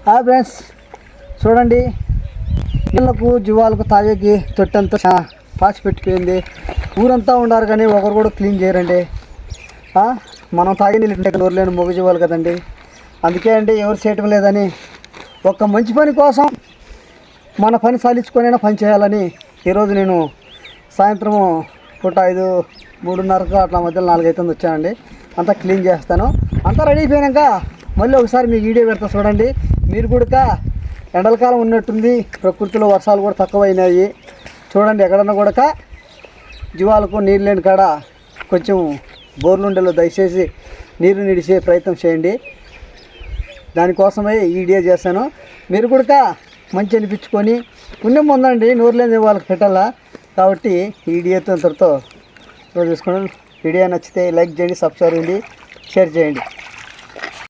Friends చూడండి, నీళ్ళకు జీవాలకు తాగేకి తొట్టంతా పాచి పెట్టిపోయింది. ఊరంతా ఉండారు కానీ ఒకరు కూడా క్లీన్ చేయరండి. మనం తాగే నీళ్ళు నోరు లేని మొగ జీవాలు కదండి. అందుకే అండి ఎవరు చేయటం లేదని ఒక మంచి పని కోసం మన పని సాధించుకొనైనా పని చేయాలని ఈరోజు నేను సాయంత్రము పూట 3:30కు అట్లా మధ్యలో 4 అవుతుంది వచ్చానండి. అంతా క్లీన్ చేస్తాను. అంతా రెడీ అయిపోయాక మళ్ళీ ఒకసారి మీకు వీడియో పెడతా చూడండి. మీరు కూడా ఎండలకాలం ఉన్నట్టుంది, ప్రకృతిలో వర్షాలు కూడా తక్కువైనాయి. చూడండి ఎక్కడన్నా కూడా జీవాలకు నీరు లేని కాడ కొంచెం బోర్లుండేలో దయచేసి నీరు నిడిచే ప్రయత్నం చేయండి. దానికోసమే ఈ వీడియో చేశాను. మీరు కూడా మంచి అనిపించుకొని పుణ్యం పొందండి. నోరు లేని వాళ్ళకి పెట్టాలా కాబట్టి ఈ వీడియోతో ఇంతటితో చూసుకోండి. వీడియో నచ్చితే లైక్ చేయండి, సబ్స్క్రైబ్ చేయండి, షేర్ చేయండి.